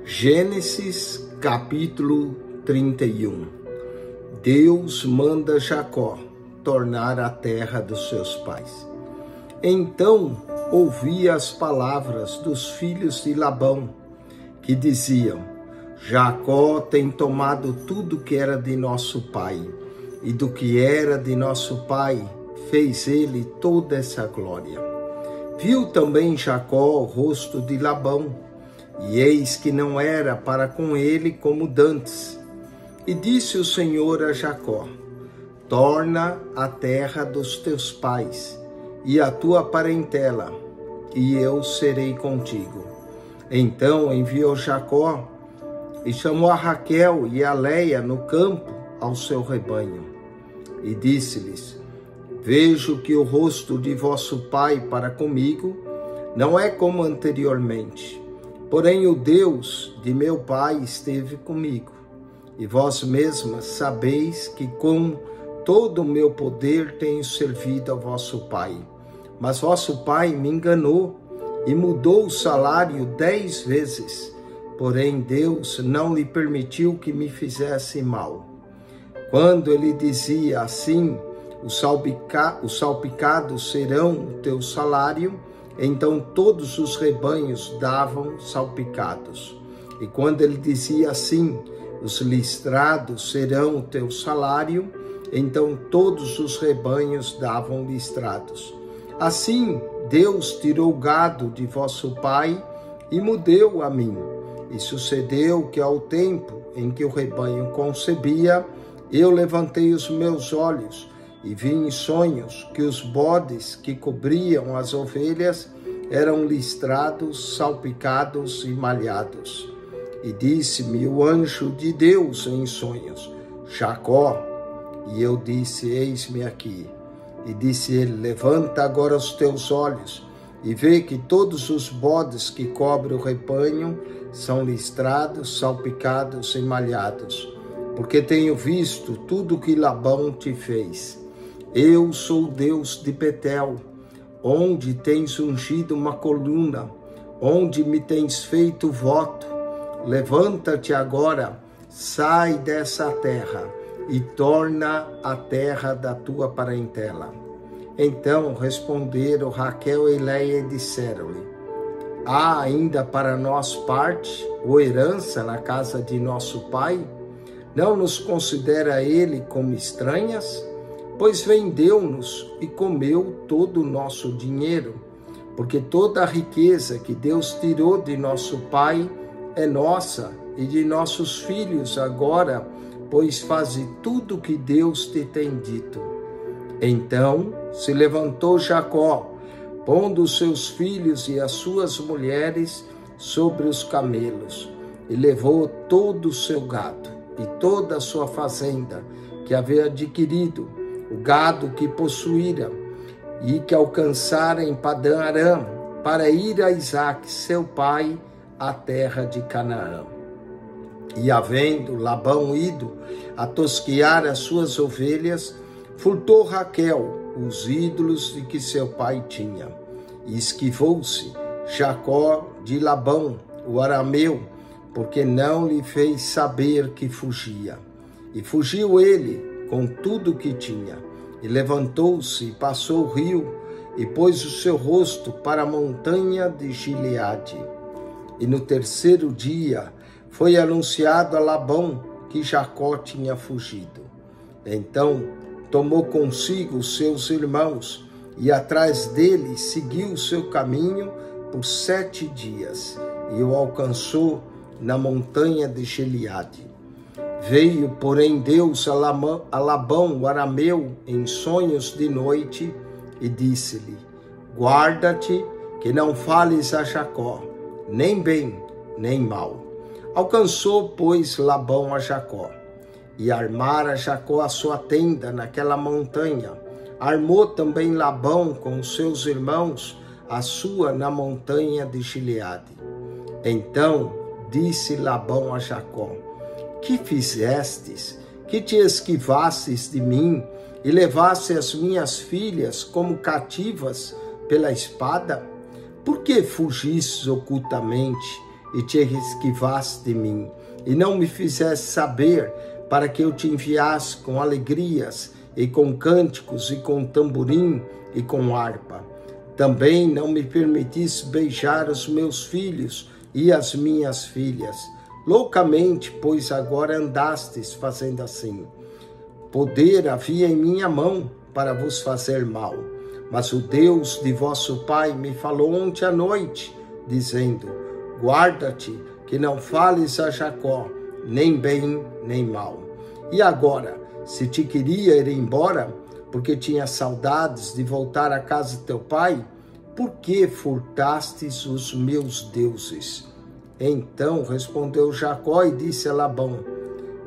Gênesis capítulo 31. Deus manda Jacó tornar a terra dos seus pais. Então ouvi as palavras dos filhos de Labão, que diziam: Jacó tem tomado tudo que era de nosso pai, e do que era de nosso pai fez ele toda essa glória. Viu também Jacó o rosto de Labão, e eis que não era para com ele como dantes. E disse o Senhor a Jacó: torna a terra dos teus pais e a tua parentela, e eu serei contigo. Então enviou Jacó e chamou a Raquel e a Leia no campo ao seu rebanho. E disse-lhes: vejo que o rosto de vosso pai para comigo não é como anteriormente. Porém o Deus de meu pai esteve comigo, e vós mesmas sabeis que com todo o meu poder tenho servido a vosso pai. Mas vosso pai me enganou e mudou o salário 10 vezes. Porém Deus não lhe permitiu que me fizesse mal. Quando ele dizia assim: os salpicados serão o teu salário, então todos os rebanhos davam salpicados. E quando ele dizia assim: os listrados serão o teu salário, então todos os rebanhos davam listrados. Assim Deus tirou o gado de vosso pai e me deu a mim. E sucedeu que ao tempo em que o rebanho concebia, eu levantei os meus olhos e vi em sonhos que os bodes que cobriam as ovelhas eram listrados, salpicados e malhados. E disse-me o anjo de Deus em sonhos: Jacó. E eu disse: eis-me aqui. E disse ele: levanta agora os teus olhos e vê que todos os bodes que cobrem o rebanho são listrados, salpicados e malhados, porque tenho visto tudo que Labão te fez. Eu sou Deus de Betel, onde tens ungido uma coluna, onde me tens feito voto. Levanta-te agora, sai dessa terra e torna a terra da tua parentela. Então responderam Raquel e Leia e disseram-lhe: há ainda para nós parte ou herança na casa de nosso pai? Não nos considera ele como estranhas? Pois vendeu-nos e comeu todo o nosso dinheiro, porque toda a riqueza que Deus tirou de nosso pai é nossa e de nossos filhos agora, pois faze tudo o que Deus te tem dito. Então se levantou Jacó, pondo os seus filhos e as suas mulheres sobre os camelos, e levou todo o seu gado e toda a sua fazenda que havia adquirido, o gado que possuíra e que alcançara em Padã Arã, para ir a Isaque, seu pai, à terra de Canaã. E havendo Labão ido a tosquear as suas ovelhas, furtou Raquel os ídolos de que seu pai tinha. E esquivou-se Jacó de Labão, o arameu, porque não lhe fez saber que fugia. E fugiu ele com tudo o que tinha, e levantou-se e passou o rio, e pôs o seu rosto para a montanha de Gileade. E no terceiro dia foi anunciado a Labão que Jacó tinha fugido. Então tomou consigo os seus irmãos, e atrás dele seguiu o seu caminho por 7 dias, e o alcançou na montanha de Gileade. Veio, porém, Deus a Labão, o arameu, em sonhos de noite, e disse-lhe: guarda-te, que não fales a Jacó, nem bem, nem mal. Alcançou, pois, Labão a Jacó, e armara Jacó a sua tenda naquela montanha. Armou também Labão com os seus irmãos a sua na montanha de Gileade. Então disse Labão a Jacó: que fizestes, que te esquivastes de mim e levaste as minhas filhas como cativas pela espada? Por que fugistes ocultamente e te esquivaste de mim, e não me fizeste saber, para que eu te enviasse com alegrias, e com cânticos, e com tamborim, e com harpa. Também não me permitiste beijar os meus filhos e as minhas filhas. Loucamente, pois agora andastes fazendo assim. Poder havia em minha mão para vos fazer mal. Mas o Deus de vosso pai me falou ontem à noite, dizendo: guarda-te, que não fales a Jacó, nem bem, nem mal. E agora, se te queria ir embora, porque tinha saudades de voltar à casa de teu pai, por que furtastes os meus deuses? Então respondeu Jacó e disse a Labão: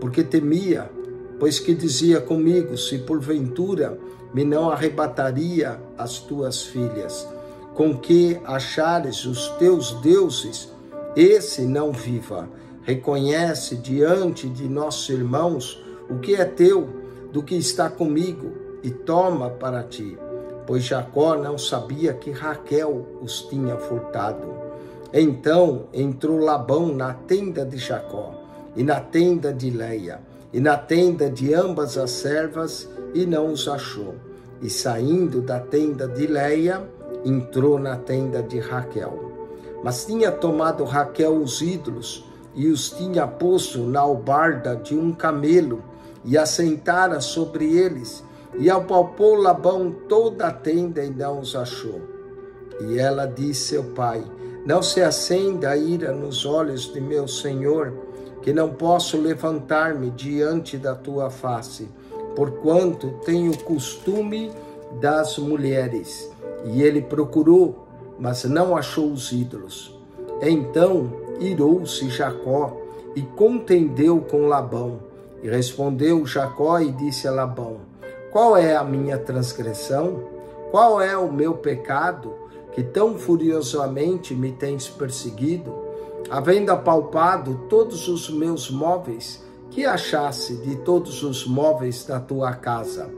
porque temia, pois que dizia comigo, se porventura me não arrebataria as tuas filhas, com que achares os teus deuses, esse não viva. Reconhece diante de nossos irmãos o que é teu, do que está comigo, e toma para ti. Pois Jacó não sabia que Raquel os tinha furtado. Então entrou Labão na tenda de Jacó, e na tenda de Leia, e na tenda de ambas as servas, e não os achou. E saindo da tenda de Leia, entrou na tenda de Raquel. Mas tinha tomado Raquel os ídolos, e os tinha posto na albarda de um camelo, e assentara sobre eles, e apalpou Labão toda a tenda, e não os achou. E ela disse ao pai: não se acenda a ira nos olhos de meu senhor, que não posso levantar-me diante da tua face, porquanto tenho costume das mulheres. E ele procurou, mas não achou os ídolos. Então irou-se Jacó e contendeu com Labão. E respondeu Jacó e disse a Labão: qual é a minha transgressão? Qual é o meu pecado, que tão furiosamente me tens perseguido? Havendo apalpado todos os meus móveis, que achasse de todos os móveis da tua casa?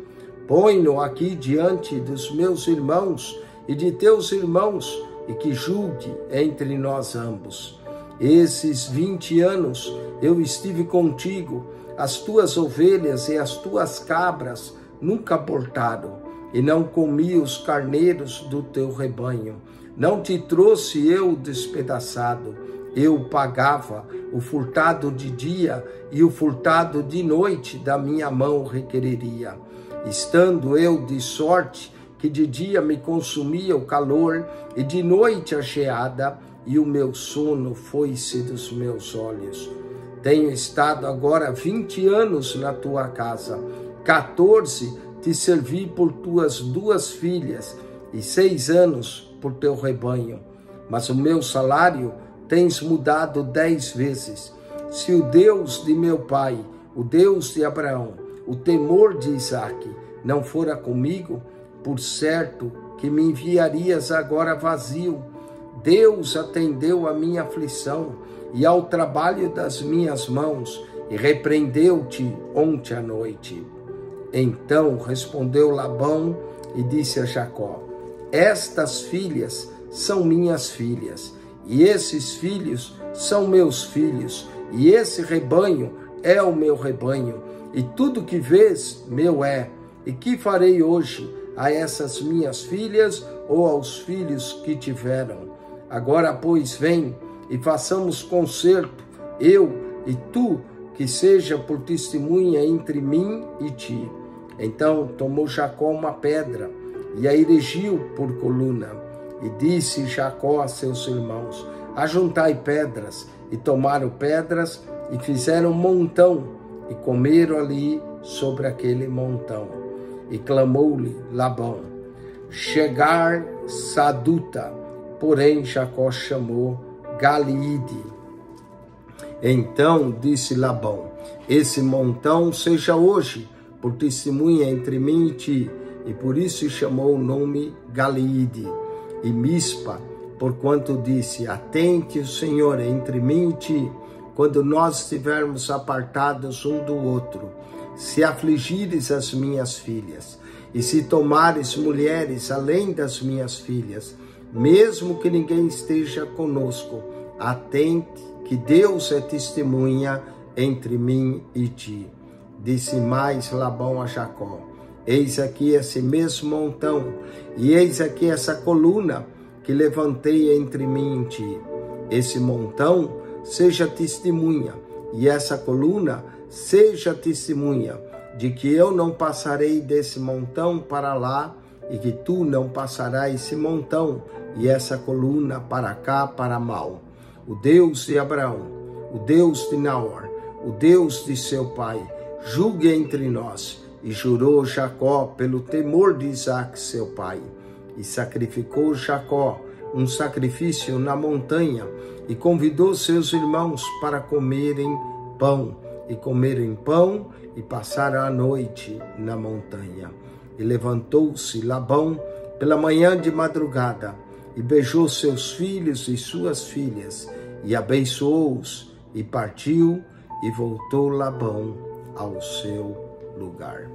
Põe-no aqui diante dos meus irmãos e de teus irmãos, e que julgue entre nós ambos. Esses 20 anos eu estive contigo, as tuas ovelhas e as tuas cabras nunca abortaram, e não comi os carneiros do teu rebanho. Não te trouxe eu despedaçado, eu pagava o furtado de dia, e o furtado de noite da minha mão requereria. Estando eu de sorte que de dia me consumia o calor, e de noite a geada, e o meu sono foi-se dos meus olhos. Tenho estado agora 20 anos na tua casa, 14 te servi por tuas 2 filhas, e 6 anos por teu rebanho. Mas o meu salário tens mudado 10 vezes. Se o Deus de meu pai, o Deus de Abraão, o temor de Isaque, não fora comigo, por certo que me enviarias agora vazio. Deus atendeu a minha aflição e ao trabalho das minhas mãos, e repreendeu-te ontem à noite. Então respondeu Labão e disse a Jacó: estas filhas são minhas filhas, e esses filhos são meus filhos, e esse rebanho é o meu rebanho, e tudo que vês meu é. E que farei hoje a essas minhas filhas ou aos filhos que tiveram? Agora, pois, vem e façamos concerto, eu e tu, que seja por testemunha entre mim e ti. Então tomou Jacó uma pedra e a erigiu por coluna. E disse Jacó a seus irmãos: ajuntai pedras. E tomaram pedras e fizeram um montão, e comeram ali sobre aquele montão. E clamou-lhe Labão: chegar Saduta. Porém Jacó chamou Galeede. Então disse Labão: esse montão seja hoje por testemunha entre mim e ti. E por isso chamou o nome Galeede. E Mispa, porquanto disse: atente o Senhor entre mim e ti, quando nós estivermos apartados um do outro. Se afligires as minhas filhas, e se tomares mulheres além das minhas filhas, mesmo que ninguém esteja conosco, atente, que Deus é testemunha entre mim e ti. Disse mais Labão a Jacó: eis aqui esse mesmo montão, e eis aqui essa coluna que levantei entre mim e ti. Esse montão seja testemunha, e essa coluna seja testemunha, de que eu não passarei desse montão para lá, e que tu não passarás esse montão e essa coluna para cá, para mal. O Deus de Abraão, o Deus de Naor, o Deus de seu pai, julgue entre nós. E jurou Jacó pelo temor de Isaque, seu pai. E sacrificou Jacó um sacrifício na montanha, e convidou seus irmãos para comerem pão. E comeram pão, e passaram a noite na montanha. E levantou-se Labão pela manhã de madrugada, e beijou seus filhos e suas filhas, e abençoou-os, e partiu, e voltou Labão ao seu lugar.